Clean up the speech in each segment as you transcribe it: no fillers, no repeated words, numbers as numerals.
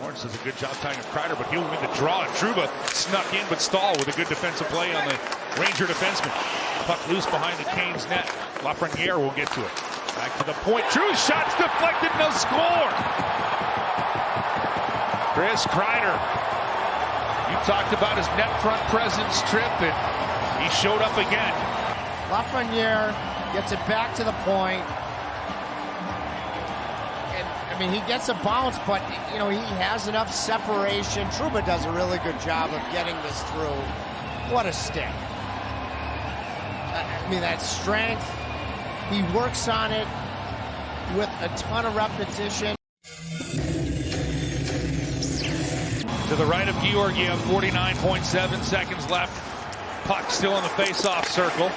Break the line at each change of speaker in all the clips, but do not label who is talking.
Lawrence does a good job tying up Kreider, but he'll win the draw. Trouba snuck in, but Stahl with a good defensive play on the Ranger defenseman. Puck loose behind the Canes net. Lafreniere will get to it. Back to the point. True shot's deflected, no score. Chris Kreider. You talked about his net front presence trip, and he showed up again.
Lafreniere gets it back to the point. And, I mean, he gets a bounce, but, you know, he has enough separation. Trouba does a really good job of getting this through. What a stick. I mean, that strength. He works on it with a ton of repetition.
To the right of Georgiev, 49.7 seconds left. Puck still in the face-off circle.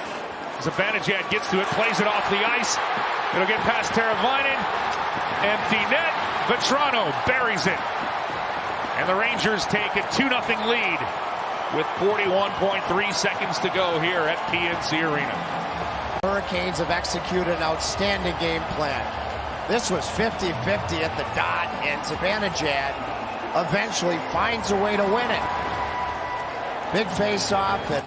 Zibanejad gets to it, plays it off the ice. It'll get past Teravainen. Empty net. Vetrano buries it. And the Rangers take a 2-0 lead with 41.3 seconds to go here at PNC Arena.
Hurricanes have executed an outstanding game plan. This was 50-50 at the dot, and Zibanejad eventually finds a way to win it. Big face-off, and